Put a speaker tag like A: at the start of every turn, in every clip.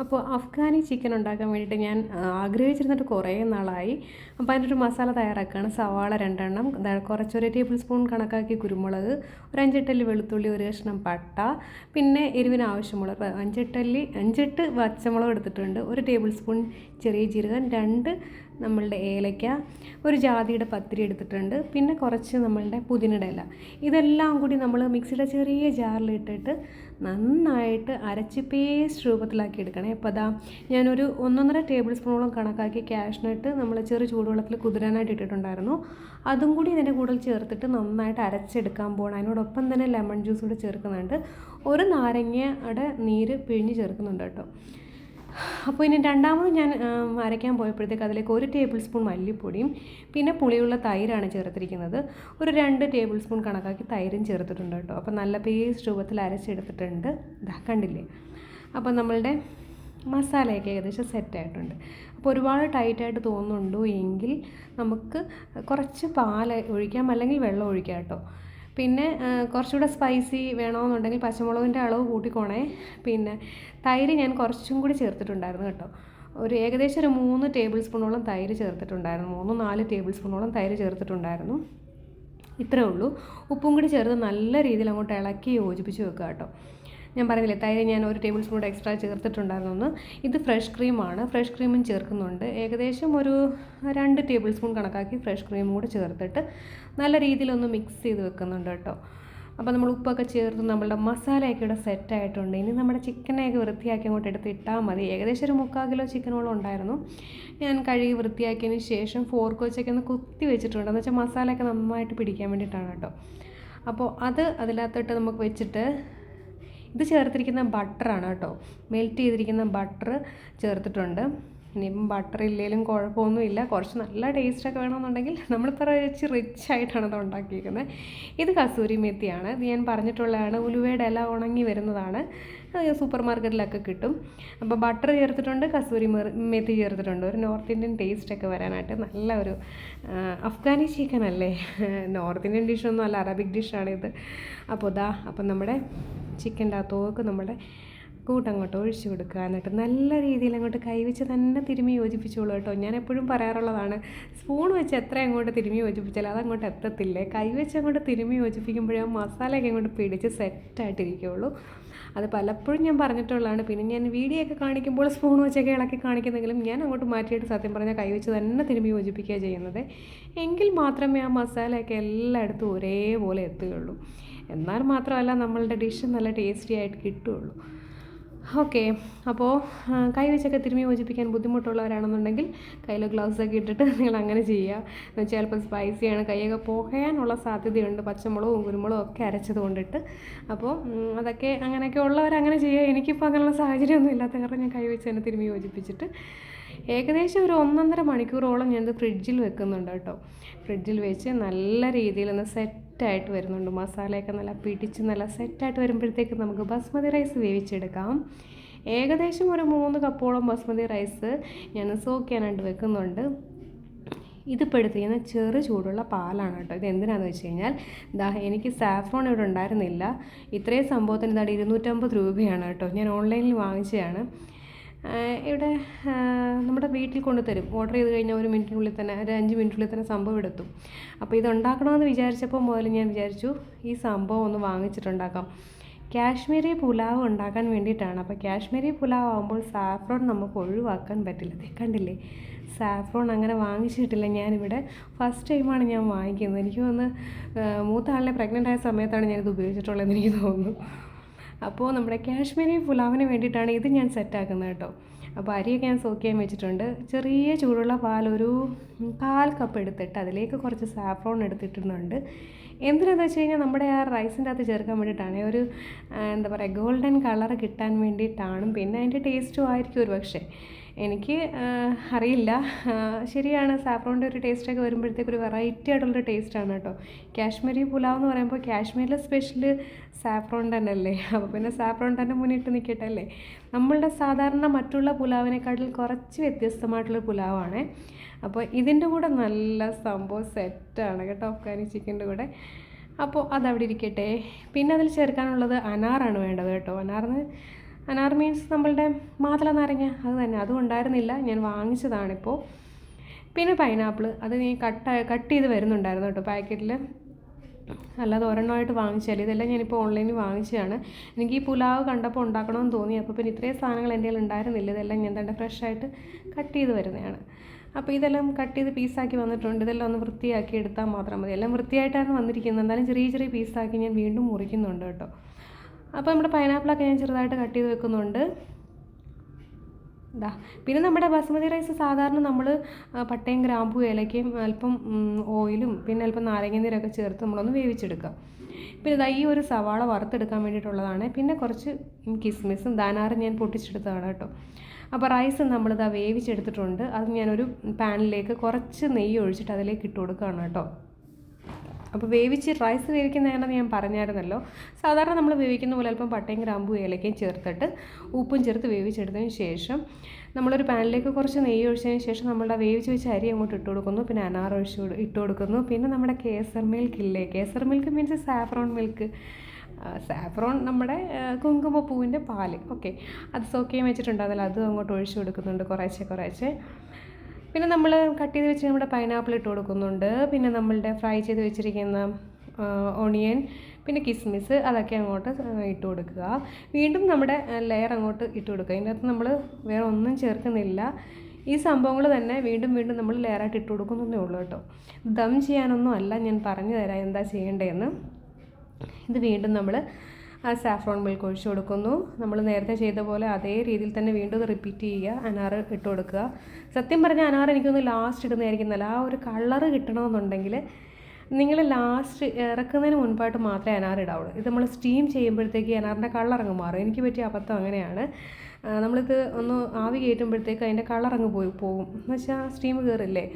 A: അപ്പോൾ അഫ്ഗാനി ചിക്കൻ ഉണ്ടാക്കാൻ വേണ്ടിയിട്ട് ഞാൻ ആഗ്രഹിച്ചിരുന്നിട്ട് കുറേ നാളായി. അപ്പോൾ അതിൻ്റെ മസാല തയ്യാറാക്കുകയാണ്. സവാള 2 എണ്ണം, കുറച്ചൊരു ടേബിൾ സ്പൂൺ കണക്കാക്കി കുരുമുളക്, ഒരു 5-8 വെളുത്തുള്ളി, ഒരു കഷ്ണം പട്ട, പിന്നെ എരിവിന് ആവശ്യമുള്ള 5-8 പച്ചമുളക് എടുത്തിട്ടുണ്ട്, ഒരു ടേബിൾ സ്പൂൺ ചെറിയ ജീരകം, 2 നമ്മളുടെ ഏലയ്ക്ക, ഒരു ജാതിയുടെ പത്തിരി എടുത്തിട്ടുണ്ട്, പിന്നെ കുറച്ച് നമ്മളുടെ പുതിനയുടെ ഇല. ഇതെല്ലാം കൂടി നമ്മൾ മിക്സിയുടെ ചെറിയ ജാറിലിട്ടിട്ട് നന്നായിട്ട് അരച്ച് പേസ്റ്റ് രൂപത്തിലാക്കി എടുക്കണേ. അപ്പോൾ അതാ ഞാനൊരു 1.5 ടേബിൾ സ്പൂണോളം കണക്കാക്കി കാഷ്നട്ട് നമ്മൾ ചെറു ചൂടുവെള്ളത്തിൽ കുതിരാനായിട്ട് ഇട്ടിട്ടുണ്ടായിരുന്നു. അതും കൂടി ഇതിൻ്റെ കൂടെ ചേർത്തിട്ട് നന്നായിട്ട് അരച്ചെടുക്കാൻ പോകണം. അതിനോടൊപ്പം തന്നെ ലെമൺ ജ്യൂസ് കൂടെ ചേർക്കുന്നുണ്ട്, ഒരു നാരങ്ങയുടെ നീര് പിഴിഞ്ഞ് ചേർക്കുന്നുണ്ട് കേട്ടോ. അപ്പോൾ ഇനി രണ്ടാമത് ഞാൻ അരയ്ക്കാൻ പോയപ്പോഴത്തേക്ക് അതിലേക്ക് 1 ടേബിൾ സ്പൂൺ മല്ലിപ്പൊടിയും പിന്നെ പുളിയുള്ള തൈരാണ് ചേർത്തിരിക്കുന്നത്. ഒരു 2 ടേബിൾ സ്പൂൺ കണക്കാക്കി തൈരും ചേർത്തിട്ടുണ്ട് കേട്ടോ. അപ്പോൾ നല്ല പേസ്റ്റ് രൂപത്തിൽ അരച്ചെടുത്തിട്ടുണ്ട്. ഇതാ കണ്ടില്ലേ. അപ്പോൾ നമ്മളുടെ മസാലയൊക്കെ ഏകദേശം സെറ്റായിട്ടുണ്ട്. അപ്പോൾ ഒരുപാട് ടൈറ്റായിട്ട് തോന്നുന്നുണ്ടോ എങ്കിൽ നമുക്ക് കുറച്ച് പാൽ ഒഴിക്കാം, അല്ലെങ്കിൽ വെള്ളം ഒഴിക്കാം കേട്ടോ. പിന്നെ കുറച്ചുകൂടെ സ്പൈസി വേണമെന്നുണ്ടെങ്കിൽ പച്ചമുളകിൻ്റെ അളവ് കൂട്ടിക്കോണേ. പിന്നെ തൈര് ഞാൻ കുറച്ചും കൂടി ചേർത്തിട്ടുണ്ടായിരുന്നു കേട്ടോ. ഏകദേശം ഒരു 3 ടേബിൾ സ്പൂണോളം തൈര് ചേർത്തിട്ടുണ്ടായിരുന്നു, 3-4 ടേബിൾ സ്പൂണോളം തൈര് ചേർത്തിട്ടുണ്ടായിരുന്നു. ഇത്രേ ഉള്ളൂ. ഉപ്പും കൂടി ചേർത്ത് നല്ല രീതിയിൽ അങ്ങോട്ട് ഇളക്കി യോജിപ്പിച്ച് വെക്കുക കേട്ടോ. ഞാൻ പറഞ്ഞില്ലേ, തൈര് ഞാൻ 1 ടേബിൾ സ്പൂൺ എക്സ്ട്രാ ചേർത്തിട്ടുണ്ടായിരുന്നു. ഇത് ഫ്രഷ് ക്രീമാണ്, ഫ്രഷ് ക്രീമും ചേർക്കുന്നുണ്ട്. ഏകദേശം ഒരു 2 ടേബിൾ സ്പൂൺ കണക്കാക്കി ഫ്രഷ് ക്രീമും കൂടി ചേർത്തിട്ട് നല്ല രീതിയിലൊന്ന് മിക്സ് ചെയ്ത് വെക്കുന്നുണ്ട് കേട്ടോ. അപ്പോൾ നമ്മൾ ഉപ്പൊക്കെ ചേർത്ത് നമ്മളുടെ മസാലയൊക്കെ ഇവിടെ സെറ്റായിട്ടുണ്ട്. ഇനി നമ്മുടെ ചിക്കനെയൊക്കെ വൃത്തിയാക്കി അങ്ങോട്ട് എടുത്ത് ഇട്ടാൽ മതി. ഏകദേശം ഒരു 3/4 കിലോ ചിക്കനോളം ഉണ്ടായിരുന്നു. ഞാൻ കഴുകി വൃത്തിയാക്കിയതിന് ശേഷം ഫോർക്ക് വെച്ചൊക്കെ ഒന്ന് കുത്തി വെച്ചിട്ടുണ്ട്, എന്ന് വെച്ചാൽ മസാലയൊക്കെ നന്നായിട്ട് പിടിക്കാൻ വേണ്ടിയിട്ടാണ് കേട്ടോ. അപ്പോൾ അതിനകത്തോട്ട് നമുക്ക് വെച്ചിട്ട് ഇത് ചേർത്തിരിക്കുന്ന ബട്ടറാണ് കേട്ടോ, മെൽറ്റ് ചെയ്തിരിക്കുന്ന ബട്ടർ ചേർത്തിട്ടുണ്ട്. ഇനിയിപ്പം ബട്ടർ ഇല്ലെങ്കിലും കുഴപ്പമൊന്നുമില്ല, കുറച്ച് നല്ല ടേസ്റ്റൊക്കെ വേണമെന്നുണ്ടെങ്കിൽ നമ്മളിപ്പോൾ റിച്ച് ആയിട്ടാണ് ഇത് ഉണ്ടാക്കിയിരിക്കുന്നത്. ഇത് കസൂരി മെത്തിയാണ്, ഇത് ഞാൻ പറഞ്ഞിട്ടുള്ളതാണ്. ഉലുവയുടെ ഇല ഉണങ്ങി വരുന്നതാണ്, സൂപ്പർ മാർക്കറ്റിലൊക്കെ കിട്ടും. അപ്പോൾ ബട്ടർ ചേർത്തിട്ടുണ്ട്, കസൂരി മെത്തി ചേർത്തിട്ടുണ്ട്, ഒരു നോർത്ത് ഇന്ത്യൻ ടേസ്റ്റൊക്കെ വരാനായിട്ട്. നല്ല ഒരു അഫ്ഗാനി ചിക്കൻ അല്ലേ, നോർത്ത് ഇന്ത്യൻ ഡിഷൊന്നും അല്ല, അറബിക് ഡിഷാണിത്. അപ്പോൾ നമ്മുടെ ചിക്കൻ്റെ അകത്തോക്ക് നമ്മുടെ കൂട്ടങ്ങോട്ട് ഒഴിച്ചു കൊടുക്കുക. എന്നിട്ട് നല്ല രീതിയിൽ അങ്ങോട്ട് കൈവച്ച് തന്നെ തിരുമ്മി യോജിപ്പിച്ചോളൂ കേട്ടോ. ഞാൻ എപ്പോഴും പറയാറുള്ളതാണ്, സ്പൂൺ വെച്ച് എത്ര അങ്ങോട്ട് തിരുമ്മി യോജിപ്പിച്ചാലും അതങ്ങോട്ട് എത്തത്തില്ലേ. കൈവച്ച് അങ്ങോട്ട് തിരുമ്മി യോജിപ്പിക്കുമ്പോഴേ ആ മസാലയൊക്കെ അങ്ങോട്ട് പിടിച്ച് സെറ്റായിട്ടിരിക്കുകയുള്ളൂ. അത് പലപ്പോഴും ഞാൻ പറഞ്ഞിട്ടുള്ളതാണ്. പിന്നെ ഞാൻ വീഡിയോ ഒക്കെ കാണിക്കുമ്പോൾ സ്പൂൺ വെച്ചൊക്കെ ഇളക്കി കാണിക്കുന്നെങ്കിലും ഞാൻ അങ്ങോട്ട് മാറ്റിയിട്ട് സത്യം പറഞ്ഞാൽ കൈവച്ച് തന്നെ തിരുമ്മി യോജിപ്പിക്കുക ചെയ്യുന്നത്. എങ്കിൽ മാത്രമേ ആ മസാലയൊക്കെ എല്ലായിടത്തും ഒരേപോലെ എത്തുകയുള്ളൂ. എന്നാൽ മാത്രമല്ല നമ്മളുടെ ഡിഷ് നല്ല ടേസ്റ്റി ആയിട്ട് കിട്ടുകയുള്ളൂ. ഓക്കെ, അപ്പോൾ കൈ വെച്ചൊക്കെ തിരുമ്മി യോജിപ്പിക്കാൻ ബുദ്ധിമുട്ടുള്ളവരാണെന്നുണ്ടെങ്കിൽ കയ്യിൽ ഗ്ലൗസൊക്കെ ഇട്ടിട്ട് നിങ്ങൾ അങ്ങനെ ചെയ്യുക. എന്ന് വെച്ചാൽ ചിലപ്പോൾ സ്പൈസിയാണ്, കൈയൊക്കെ പോകാനുള്ള സാധ്യതയുണ്ട്, പച്ചമുളകും കുരുമുളകും ഒക്കെ അരച്ചത് കൊണ്ടിട്ട്. അപ്പോൾ അതൊക്കെ അങ്ങനെയൊക്കെ ഉള്ളവരങ്ങനെ ചെയ്യുക. എനിക്കിപ്പോൾ അങ്ങനെയുള്ള സാഹചര്യമൊന്നും ഇല്ലാത്ത കാരണം ഞാൻ കൈ വെച്ച് തന്നെ തിരുമ്മി യോജിപ്പിച്ചിട്ട് ഏകദേശം ഒരു 1.5 മണിക്കൂറോളം ഞാനത് ഫ്രിഡ്ജിൽ വെക്കുന്നുണ്ട് കേട്ടോ. ഫ്രിഡ്ജിൽ വെച്ച് നല്ല രീതിയിൽ ഒന്ന് സെറ്റായിട്ട് വരുന്നുണ്ട്. മസാലയൊക്കെ നല്ല പിടിച്ച് നല്ല സെറ്റായിട്ട് വരുമ്പോഴത്തേക്ക് നമുക്ക് ബസ്മതി റൈസ് വേവിച്ചെടുക്കാം. ഏകദേശം ഒരു 3 കപ്പോളം ബസ്മതി റൈസ് ഞാൻ സോക്ക് ചെയ്യാനായിട്ട് വെക്കുന്നുണ്ട്. ഇതിപ്പോൾ എടുത്തിരിക്കുന്ന ചെറു ചൂടുള്ള പാലാണ് കേട്ടോ. ഇത് എന്തിനാണെന്ന് വെച്ച് കഴിഞ്ഞാൽ എനിക്ക് സാഫ്രോൺ ഇവിടെ ഉണ്ടായിരുന്നില്ല. ഇത്രയും സംഭവത്തിന് 250 രൂപയാണ് കേട്ടോ. ഞാൻ ഓൺലൈനിൽ വാങ്ങിച്ചതാണ്. ഇവിടെ നമ്മുടെ വീട്ടിൽ കൊണ്ടുതരും. ഓർഡർ ചെയ്ത് കഴിഞ്ഞാൽ 1 മിനിറ്റിനുള്ളിൽ തന്നെ, ഒരു 5 മിനിറ്റിനുള്ളിൽ തന്നെ സംഭവം എടുത്തും. അപ്പോൾ ഇതുണ്ടാക്കണമെന്ന് വിചാരിച്ചപ്പോൾ മുതൽ ഞാൻ വിചാരിച്ചു ഈ സംഭവം ഒന്ന് വാങ്ങിച്ചിട്ടുണ്ടാക്കാം. കാശ്മീരി പുലാവ് ഉണ്ടാക്കാൻ വേണ്ടിയിട്ടാണ്. അപ്പോൾ കാശ്മീരി പുലാവ് ആകുമ്പോൾ സാഫ്രോൺ നമുക്ക് ഒഴിവാക്കാൻ പറ്റില്ല. കണ്ടില്ലേ, സാഫ്രോൺ അങ്ങനെ വാങ്ങിച്ചിട്ടില്ല. ഞാനിവിടെ ഫസ്റ്റ് ടൈമാണ് ഞാൻ വാങ്ങിക്കുന്നത്. എനിക്ക് തോന്നുന്നു മൂത്ത ആളിനെ പ്രഗ്നൻ്റ് ആയ സമയത്താണ് ഞാനിത് ഉപയോഗിച്ചിട്ടുള്ളതെന്ന് എനിക്ക് തോന്നുന്നു. അപ്പോൾ നമ്മുടെ കാശ്മീരി പുലാവിന് വേണ്ടിയിട്ടാണ് ഇത് ഞാൻ സെറ്റാക്കുന്നത് കേട്ടോ. അപ്പോൾ അരിയൊക്കെ ഞാൻ സോക്ക് ചെയ്യാൻ വെച്ചിട്ടുണ്ട്. ചെറിയ ചൂടുള്ള പാൽ ഒരു 1/4 കപ്പ് എടുത്തിട്ട് അതിലേക്ക് കുറച്ച് സാഫ്രോൺ എടുത്തിട്ടുന്നുണ്ട്. എന്തിനാണെന്ന് വെച്ച് കഴിഞ്ഞാൽ നമ്മുടെ ആ റൈസിൻ്റെ അകത്ത് ചേർക്കാൻ വേണ്ടിയിട്ടാണ്. ഒരു എന്താ പറയുക, ഗോൾഡൻ കളർ കിട്ടാൻ വേണ്ടിയിട്ടാണ്. പിന്നെ അതിൻ്റെ ടേസ്റ്റും ആയിരിക്കും ഒരു പക്ഷേ, എനിക്ക് അറിയില്ല. ശരിയാണ്, സാഫ്രോണിൻ്റെ ഒരു ടേസ്റ്റൊക്കെ വരുമ്പോഴത്തേക്ക് ഒരു വെറൈറ്റി ആയിട്ടുള്ളൊരു ടേസ്റ്റാണ് കേട്ടോ. കാശ്മീരി പുലാവ് എന്ന് പറയുമ്പോൾ കാശ്മീരിലെ സ്പെഷ്യൽ സാഫ്രോൺ തന്നെ അല്ലേ. അപ്പോൾ പിന്നെ സാഫ്രോൺ തന്നെ മുന്നിട്ട് നിൽക്കട്ടെ അല്ലേ. നമ്മളുടെ സാധാരണ മറ്റുള്ള പുലാവിനെക്കാട്ടിൽ കുറച്ച് വ്യത്യസ്തമായിട്ടുള്ള പുലാവാണ്. അപ്പോൾ ഇതിൻ്റെ കൂടെ നല്ല സംഭവം സെറ്റാണ് കേട്ടോ, അഫ്ഗാനി ചിക്കൻ്റെ കൂടെ. അപ്പോൾ അതവിടെ ഇരിക്കട്ടെ. പിന്നെ അതിൽ ചേർക്കാനുള്ളത് അനാറാണ് വേണ്ടത് കേട്ടോ. അനാറിന് അനാർ മീൻസ് നമ്മളുടെ മാതള നാരങ്ങ, അത് തന്നെ. അതും ഉണ്ടായിരുന്നില്ല, ഞാൻ വാങ്ങിച്ചതാണിപ്പോൾ. പിന്നെ പൈനാപ്പിൾ, അത് നീ കട്ട് ചെയ്ത് വരുന്നുണ്ടായിരുന്നു കേട്ടോ പാക്കറ്റിൽ, അല്ലാതെ ഒരെണ്ണമായിട്ട് വാങ്ങിച്ചാൽ. ഇതെല്ലാം ഞാനിപ്പോൾ ഓൺലൈനിൽ വാങ്ങിച്ചതാണ്. എനിക്ക് ഈ പുലാവ് കണ്ടപ്പോൾ ഉണ്ടാക്കണമെന്ന് തോന്നി. അപ്പോൾ പിന്നെ ഇത്രയും സാധനങ്ങൾ എൻ്റെ കയ്യിൽ ഉണ്ടായിരുന്നില്ല. ഇതെല്ലാം ഞാൻ തന്നെ ഫ്രഷായിട്ട് കട്ട് ചെയ്ത് വരുന്നതാണ്. അപ്പോൾ ഇതെല്ലാം കട്ട് ചെയ്ത് പീസാക്കി വന്നിട്ടുണ്ട്. ഇതെല്ലാം ഒന്ന് വൃത്തിയാക്കി എടുത്താൽ മാത്രം മതി. എല്ലാം വൃത്തിയായിട്ടാണ് വന്നിരിക്കുന്നത്, എന്നാലും ചെറിയ ചെറിയ പീസാക്കി ഞാൻ വീണ്ടും മുറിക്കുന്നുണ്ട് കേട്ടോ. അപ്പോൾ നമ്മുടെ പൈനാപ്പിളൊക്കെ ഞാൻ ചെറുതായിട്ട് കട്ട് ചെയ്ത് വെക്കുന്നുണ്ട്. പിന്നെ നമ്മുടെ ബസുമതി റൈസ് സാധാരണ നമ്മൾ പട്ടയും ഗ്രാമ്പൂ ഏലക്കയും അല്പം ഓയിലും പിന്നെ അല്പം നാരങ്ങനീരൊക്കെ ചേർത്ത് നമ്മളൊന്ന് വേവിച്ചെടുക്കുക. പിന്നെ ഈ ഒരു സവാള വറുത്തെടുക്കാൻ വേണ്ടിയിട്ടുള്ളതാണ്. പിന്നെ കുറച്ച് കിസ്മിസും ദാനാറും ഞാൻ പൊട്ടിച്ചെടുത്തതാണ് കേട്ടോ. അപ്പോൾ റൈസ് നമ്മളിതാ വേവിച്ചെടുത്തിട്ടുണ്ട്. അത് ഞാനൊരു പാനിലേക്ക് കുറച്ച് നെയ്യ് ഒഴിച്ചിട്ട് അതിലേക്ക് ഇട്ട് കൊടുക്കുകയാണ് കേട്ടോ. അപ്പോൾ റൈസ് വേവിക്കുന്നതാണെന്ന് ഞാൻ പറഞ്ഞായിരുന്നല്ലോ. സാധാരണ നമ്മൾ വേവിക്കുന്ന പോലെ അല്പം പട്ടയും ഗ്രാമ്പൂ ഏലക്കയും ചേർത്തിട്ട് ഉപ്പും ചേർത്ത് വേവിച്ചെടുത്തതിന് ശേഷം നമ്മളൊരു പാനിലേക്ക് കുറച്ച് നെയ്യ് ഒഴിച്ചതിന് ശേഷം നമ്മളുടെ വേവിച്ച് വെച്ച അരി അങ്ങോട്ട് ഇട്ട് കൊടുക്കുന്നു. പിന്നെ അനാർ ഇട്ട് കൊടുക്കുന്നു. പിന്നെ നമ്മുടെ കേസർ മിൽക്ക് ഇല്ലേ, kesar milk means saffron milk, saffron നമ്മുടെ കുങ്കുമപ്പൂവിൻ്റെ പാല്, ഓക്കെ, അത് സോക്ക് ചെയ്യാൻ വെച്ചിട്ടുണ്ട്. അതിൽ അതും അങ്ങോട്ട് ഒഴിച്ച് കൊടുക്കുന്നുണ്ട് കുറേശ്ശെ. പിന്നെ നമ്മൾ കട്ട് ചെയ്ത് വെച്ച് നമ്മുടെ പൈനാപ്പിൾ ഇട്ട് കൊടുക്കുന്നുണ്ട്. പിന്നെ നമ്മളുടെ ഫ്രൈ ചെയ്ത് വെച്ചിരിക്കുന്ന ഓണിയൻ, പിന്നെ കിസ്മിസ്, അതൊക്കെ അങ്ങോട്ട് ഇട്ട് കൊടുക്കുക. വീണ്ടും നമ്മുടെ ലെയർ അങ്ങോട്ട് ഇട്ട് കൊടുക്കുക. ഇതിനകത്ത് നമ്മൾ വേറെ ഒന്നും ചേർക്കുന്നില്ല. ഈ സംഭവങ്ങൾ തന്നെ വീണ്ടും നമ്മൾ ലെയറായിട്ട് ഇട്ട് കൊടുക്കുന്നതേ ഉള്ളൂ കേട്ടോ. ദം ചെയ്യാനൊന്നും അല്ല, ഞാൻ പറഞ്ഞു തരാം എന്താ ചെയ്യേണ്ടതെന്ന്. ഇത് വീണ്ടും നമ്മൾ സാഫ്രോൺ മിൽക്ക് ഒഴിച്ച് കൊടുക്കുന്നു. നമ്മൾ നേരത്തെ ചെയ്ത പോലെ അതേ രീതിയിൽ തന്നെ വീണ്ടും റിപ്പീറ്റ് ചെയ്യുക. അനാർ ഇട്ട് കൊടുക്കുക. സത്യം പറഞ്ഞാൽ അനാർ എനിക്കൊന്ന് ലാസ്റ്റ് ഇടുന്നതായിരിക്കും നല്ല. ആ ഒരു കളറ് കിട്ടണമെന്നുണ്ടെങ്കിൽ നിങ്ങൾ ലാസ്റ്റ് ഇറക്കുന്നതിന് മുൻപായിട്ട് മാത്രമേ അനാർ ഇടാവുള്ളൂ. ഇത് നമ്മൾ സ്റ്റീം ചെയ്യുമ്പോഴത്തേക്ക് അനാറിൻ്റെ കളറങ്ങ് മാറും. എനിക്ക് പറ്റിയ അബദ്ധം അങ്ങനെയാണ്. നമ്മളിത് ഒന്ന് ആവി കയറ്റുമ്പോഴത്തേക്ക് അതിൻ്റെ കളറങ്ങ് പോകും, എന്ന് വെച്ചാൽ സ്റ്റീം കയറില്ലേ.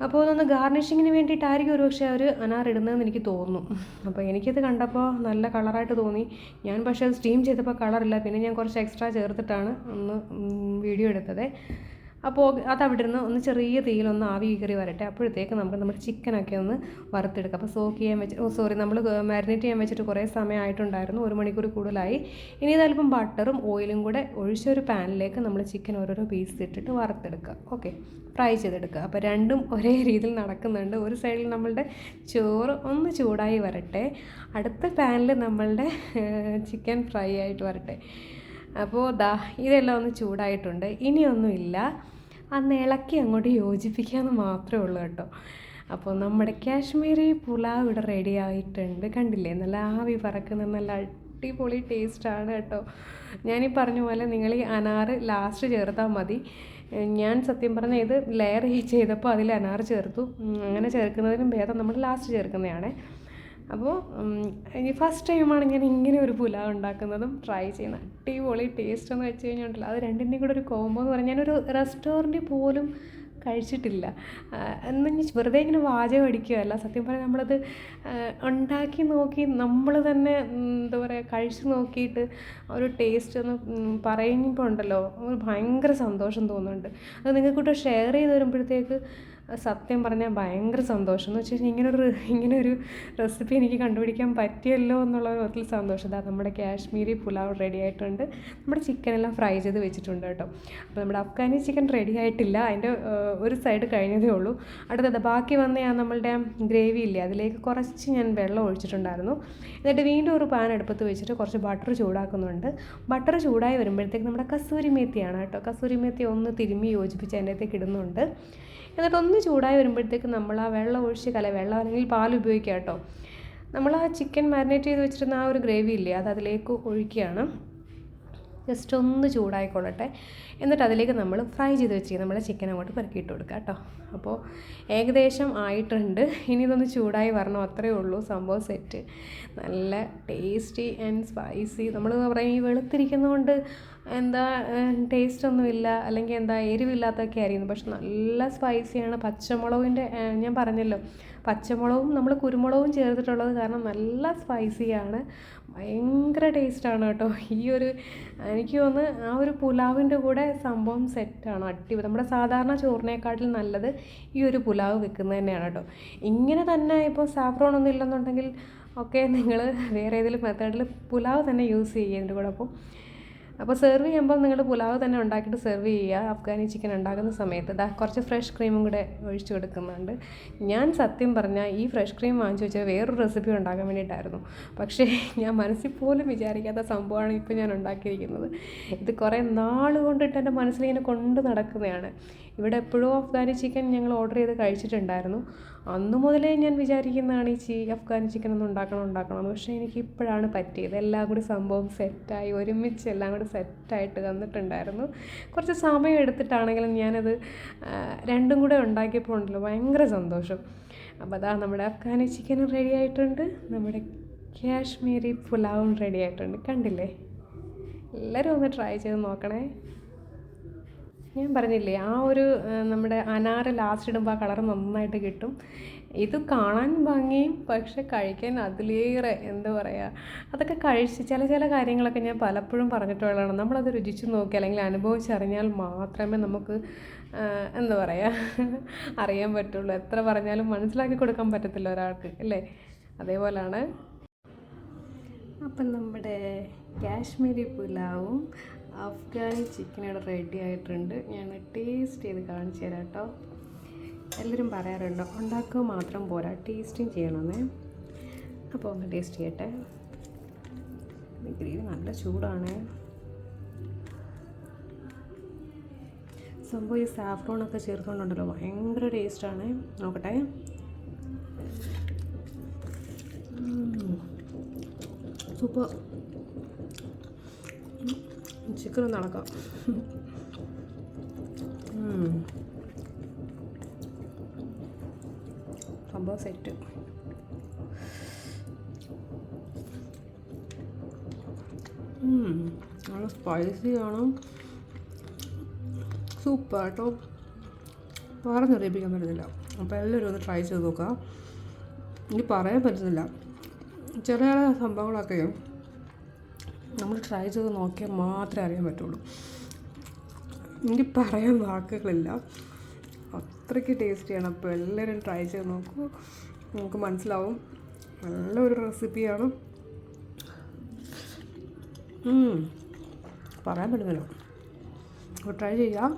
A: അപ്പോൾ അതൊന്ന് ഗാർണിഷിങ്ങിന് വേണ്ടിയിട്ടായിരിക്കും ഒരു പക്ഷേ അവർ അനാർ ഇടുന്നതെന്ന് എനിക്ക് തോന്നുന്നു. അപ്പോൾ എനിക്കിത് കണ്ടപ്പോൾ നല്ല കളറായിട്ട് തോന്നി. ഞാൻ പക്ഷേ അത് സ്റ്റീം ചെയ്തപ്പോൾ കളറില്ല. പിന്നെ ഞാൻ കുറച്ച് എക്സ്ട്രാ ചേർത്തിട്ടാണ് ഒന്ന് വീഡിയോ എടുത്തത്. അപ്പോൾ അതവിടെ ഇരുന്ന് ഒന്ന് ചെറിയ തീയിലൊന്ന് ആവി കയറി വരട്ടെ. അപ്പോഴത്തേക്ക് നമ്മുടെ ചിക്കനൊക്കെ ഒന്ന് വറുത്തെടുക്കാം. അപ്പോൾ സോക്ക് ചെയ്യാൻ നമ്മൾ മാരിനേറ്റ് ചെയ്യാൻ വെച്ചിട്ട് കുറേ സമയമായിട്ടുണ്ടായിരുന്നു, 1 മണിക്കൂർ കൂടുതലായി. ഇനി ഇതല്പം ബട്ടറും ഓയിലും കൂടെ ഒഴിച്ചൊരു പാനിലേക്ക് നമ്മൾ ചിക്കൻ ഓരോരോ പീസ് ഇട്ടിട്ട് വറുത്തെടുക്കുക. ഓക്കെ, ഫ്രൈ ചെയ്തെടുക്കുക. അപ്പോൾ രണ്ടും ഒരേ രീതിയിൽ നടക്കുന്നുണ്ട്. ഒരു സൈഡിൽ നമ്മളുടെ ചോറ് ഒന്ന് ചൂടായി വരട്ടെ, അടുത്ത പാനിൽ നമ്മളുടെ ചിക്കൻ ഫ്രൈ ആയിട്ട് വരട്ടെ. അപ്പോൾ ഇതെല്ലാം ഒന്ന് ചൂടായിട്ടുണ്ട്. ഇനിയൊന്നുമില്ല, അന്ന് ഇളക്കി അങ്ങോട്ട് യോജിപ്പിക്കാമെന്ന് മാത്രമേ ഉള്ളൂ കേട്ടോ. അപ്പോൾ നമ്മുടെ കാശ്മീരി പുലാവ് ഇവിടെ റെഡി ആയിട്ടുണ്ട്. കണ്ടില്ലേ, നല്ല ആവി പറക്കുന്ന നല്ല അടിപൊളി ടേസ്റ്റാണ് കേട്ടോ. ഞാനീ പറഞ്ഞ പോലെ നിങ്ങൾ ഈ അനാർ ലാസ്റ്റ് ചേർത്താൽ മതി. ഞാൻ സത്യം പറഞ്ഞാൽ ഇത് ലെയർ ചെയ്തപ്പോൾ അതിൽ അനാർ ചേർത്തു. അങ്ങനെ ചേർക്കുന്നതിനും ഭേദം നമ്മൾ ലാസ്റ്റ് ചേർക്കുന്നതാണ്. അപ്പോൾ ഫസ്റ്റ് ടൈമാണ് ഞാൻ ഇങ്ങനെ ഒരു പുലാവ് ഉണ്ടാക്കുന്നതും ട്രൈ ചെയ്യുന്നത്. അടിപൊളി ടേസ്റ്റ് എന്ന് വെച്ച് കഴിഞ്ഞിട്ടുണ്ടല്ലോ, അത് രണ്ടിൻ്റെയും കൂടെ ഒരു കോംബോ എന്ന് പറഞ്ഞാൽ ഞാനൊരു റെസ്റ്റോറൻറ്റിൽ പോലും കഴിച്ചിട്ടില്ല. എന്നാൽ വെറുതെ ഇങ്ങനെ വാചകം അടിക്കുകയല്ല, സത്യം പറഞ്ഞാൽ നമ്മളത് ഉണ്ടാക്കി നോക്കി നമ്മൾ തന്നെ എന്താ പറയുക കഴിച്ച് നോക്കിയിട്ട് ഒരു ടേസ്റ്റ് ഒന്ന് പറയുമ്പോൾ ഉണ്ടല്ലോ ഒരു ഭയങ്കര സന്തോഷം തോന്നുന്നുണ്ട്. അത് നിങ്ങൾക്കിട്ട് ഷെയർ ചെയ്ത് വരുമ്പോഴത്തേക്ക് സത്യം പറഞ്ഞാൽ ഭയങ്കര സന്തോഷം. എന്ന് വെച്ച് കഴിഞ്ഞാൽ ഇങ്ങനൊരു റെസിപ്പി എനിക്ക് കണ്ടുപിടിക്കാൻ പറ്റിയല്ലോ എന്നുള്ള വിധത്തിൽ സന്തോഷം. അതാ നമ്മുടെ കാശ്മീരി പുലാവ് റെഡി ആയിട്ടുണ്ട്. നമ്മുടെ ചിക്കനെല്ലാം ഫ്രൈ ചെയ്ത് വെച്ചിട്ടുണ്ട് കേട്ടോ. അപ്പോൾ നമ്മുടെ അഫ്ഗാനി ചിക്കൻ റെഡി ആയിട്ടില്ല, അതിൻ്റെ ഒരു സൈഡ് കഴിഞ്ഞതേ ഉള്ളൂ. അടുത്തത് ബാക്കി വന്ന നമ്മളുടെ ഗ്രേവി ഇല്ലേ, അതിലേക്ക് കുറച്ച് ഞാൻ വെള്ളം ഒഴിച്ചിട്ടുണ്ടായിരുന്നു. എന്നിട്ട് വീണ്ടും ഒരു പാൻ അടുപ്പത്ത് വെച്ചിട്ട് കുറച്ച് ബട്ടർ ചൂടാക്കുന്നുണ്ട്. ബട്ടർ ചൂടായി വരുമ്പോഴത്തേക്ക് നമ്മുടെ കസൂരി മേത്തിയാണ് കേട്ടോ. കസൂരി മേത്തി ഒന്ന് തിരുമ്മി യോജിപ്പിച്ച് അതിൻ്റെ അകത്തേക്ക് ഇടുന്നുണ്ട്. എന്നിട്ട് ഒന്ന് ചൂടായി വരുമ്പോഴത്തേക്ക് നമ്മൾ ആ വെള്ളം ഒഴിച്ച് വെള്ളം അല്ലെങ്കിൽ പാൽ ഉപയോഗിക്കുക കേട്ടോ. നമ്മൾ ആ ചിക്കൻ മാരിനേറ്റ് ചെയ്ത് വെച്ചിരുന്ന ആ ഒരു ഗ്രേവി ഇല്ലേ, അത് അതിലേക്ക് ഒഴിക്കുകയാണ്. ജസ്റ്റ് ഒന്ന് ചൂടായിക്കൊള്ളട്ടെ. എന്നിട്ട് അതിലേക്ക് നമ്മൾ ഫ്രൈ ചെയ്ത് വെച്ചിരിക്കുക നമ്മുടെ ചിക്കൻ അങ്ങോട്ട് പെറുക്കിയിട്ട് കൊടുക്കുക കേട്ടോ. അപ്പോൾ ഏകദേശം ആയിട്ടുണ്ട്. ഇനി ഇതൊന്ന് ചൂടായി വരണം, അത്രയേ ഉള്ളൂ. സംഭവം സെറ്റ്. നല്ല ടേസ്റ്റി ആൻഡ് സ്പൈസി. നമ്മൾ പറയും ഈ വെളുത്തിരിക്കുന്നതുകൊണ്ട് എന്താ ടേസ്റ്റ് ഒന്നുമില്ല അല്ലെങ്കിൽ എന്താ എരിവില്ലാത്തൊക്കെ ആയിരിക്കുന്നു, പക്ഷെ നല്ല സ്പൈസിയാണ്. പച്ചമുളകിൻ്റെ ഞാൻ പറഞ്ഞല്ലോ, പച്ചമുളകും നമ്മൾ കുരുമുളകും ചേർത്തിട്ടുള്ളത് കാരണം നല്ല സ്പൈസിയാണ്, ഭയങ്കര ടേസ്റ്റാണ് കേട്ടോ. എനിക്ക് തോന്നുന്നു ആ ഒരു പുലാവിൻ്റെ കൂടെ സംഭവം സെറ്റാണ്, അടിപൊളി. നമ്മുടെ സാധാരണ ചോറിനേക്കാട്ടിൽ നല്ലത് ഈ ഒരു പുലാവ് വെക്കുന്നത് തന്നെയാണ് കേട്ടോ. ഇങ്ങനെ തന്നെ ഇപ്പോൾ സാഫ്രോൺ ഒന്നും ഇല്ലെന്നുണ്ടെങ്കിൽ ഒക്കെ നിങ്ങൾ വേറെ ഏതെങ്കിലും മെത്തേഡിൽ പുലാവ് തന്നെ യൂസ് ചെയ്യുക ഇതിൻ്റെ കൂടെ. അപ്പോൾ അപ്പോൾ സെർവ് ചെയ്യുമ്പോൾ നിങ്ങൾ പുലാവ് തന്നെ ഉണ്ടാക്കിയിട്ട് സെർവ് ചെയ്യുക. അഫ്ഗാനി ചിക്കൻ ഉണ്ടാക്കുന്ന സമയത്ത് കുറച്ച് ഫ്രഷ് ക്രീമും കൂടെ ഒഴിച്ച് കൊടുക്കുന്നുണ്ട്. ഞാൻ സത്യം പറഞ്ഞാൽ ഈ ഫ്രഷ് ക്രീം വാങ്ങിച്ച് വെച്ചാൽ വേറൊരു റെസിപ്പി ഉണ്ടാക്കാൻ വേണ്ടിയിട്ടായിരുന്നു. പക്ഷേ ഞാൻ മനസ്സിൽ പോലും വിചാരിക്കാത്ത സംഭവമാണ് ഇപ്പോൾ ഞാൻ ഉണ്ടാക്കിയിരിക്കുന്നത്. ഇത് കുറേ നാൾ കൊണ്ടിട്ട് എൻ്റെ മനസ്സിലിങ്ങനെ കൊണ്ട് നടക്കുന്നതാണ്. ഇവിടെ എപ്പോഴും അഫ്ഗാനി ചിക്കൻ ഞങ്ങൾ ഓർഡർ ചെയ്ത് കഴിച്ചിട്ടുണ്ടായിരുന്നു. അന്ന് മുതലേ ഞാൻ വിചാരിക്കുന്നതാണ് ഈ അഫ്ഗാനി ചിക്കൻ ഒന്ന് ഉണ്ടാക്കണമെന്ന്. പക്ഷേ എനിക്ക് ഇപ്പോഴാണ് പറ്റിയത്. എല്ലാം കൂടി സംഭവം സെറ്റായി, ഒരുമിച്ച് എല്ലാം കൂടി സെറ്റായിട്ട് വന്നിട്ടുണ്ടായിരുന്നു. കുറച്ച് സമയം എടുത്തിട്ടാണെങ്കിലും ഞാനത് രണ്ടും കൂടെ ഉണ്ടാക്കിയപ്പോൾ ഉണ്ടല്ലോ ഭയങ്കര സന്തോഷം. അപ്പോൾ അതാ നമ്മുടെ അഫ്ഗാനി ചിക്കനും റെഡി ആയിട്ടുണ്ട്, നമ്മുടെ കാശ്മീരി പുലാവും റെഡി ആയിട്ടുണ്ട്. കണ്ടില്ലേ? എല്ലാവരും ഒന്ന് ട്രൈ ചെയ്ത് നോക്കണേ. ഞാൻ പറഞ്ഞില്ലേ ആ ഒരു നമ്മുടെ അനാറ് ലാസ്റ്റ് ഇടുമ്പോൾ ആ കളർ നന്നായിട്ട് കിട്ടും. ഇത് കാണാൻ ഭംഗിയും പക്ഷെ കഴിക്കാൻ അതിലേറെ എന്താ പറയുക, അതൊക്കെ കഴിച്ച് ചില കാര്യങ്ങളൊക്കെ ഞാൻ പലപ്പോഴും പറഞ്ഞിട്ടുള്ളതാണ്. നമ്മളത് രുചിച്ച് നോക്കി അല്ലെങ്കിൽ അനുഭവിച്ചറിഞ്ഞാൽ മാത്രമേ നമുക്ക് എന്താ പറയുക അറിയാൻ പറ്റുള്ളൂ. എത്ര പറഞ്ഞാലും മനസ്സിലാക്കി കൊടുക്കാൻ പറ്റത്തില്ല ഒരാൾക്ക്, അല്ലേ? അതേപോലെയാണ്. അപ്പം നമ്മുടെ കാശ്മീരി പുലാവും അഫ്ഗാനി ചിക്കനോട് റെഡി ആയിട്ടുണ്ട്. ഞാൻ ടേസ്റ്റ് ചെയ്ത് കാണിച്ചു തരാം കേട്ടോ. എല്ലാവരും പറയാറുണ്ട് ഉണ്ടാക്കുക മാത്രം പോരാ, ടേസ്റ്റും ചെയ്യണമെന്നേ. അപ്പോൾ ഒന്ന് ടേസ്റ്റ് ചെയ്യട്ടെ. ഗ്രേവി നല്ല ചൂടാണ്. സംഭവം ഈ സാഫ്രോണൊക്കെ ചേർത്തുകൊണ്ടുണ്ടല്ലോ ഭയങ്കര ടേസ്റ്റാണ്. നോക്കട്ടെ. സൂപ്പർ. ചിക്കൻ ഒന്ന് അളക്കാം. സംഭവം സെറ്റ്. നല്ല സ്പൈസി ആണ്. സൂപ്പർ കേട്ടോ, പറഞ്ഞറിയിപ്പിക്കാൻ പറ്റുന്നില്ല. അപ്പോൾ എല്ലാവരും ഒന്ന് ട്രൈ ചെയ്ത് നോക്കാം. എനിക്ക് പറയാൻ പറ്റുന്നില്ല, ചില സംഭവങ്ങളൊക്കെ നമ്മൾ ട്രൈ ചെയ്ത് നോക്കിയാൽ മാത്രമേ അറിയാൻ പറ്റുള്ളൂ. എനിക്ക് പറയാൻ വാക്കുകളില്ല, അത്രയ്ക്ക് ടേസ്റ്റിയാണ്. അപ്പോൾ എല്ലാവരും ട്രൈ ചെയ്ത് നോക്കൂ, നമുക്ക് മനസ്സിലാവും. നല്ലൊരു റെസിപ്പിയാണ്, പറയാൻ പറ്റുന്നില്ല. അപ്പോൾ ട്രൈ ചെയ്യാം.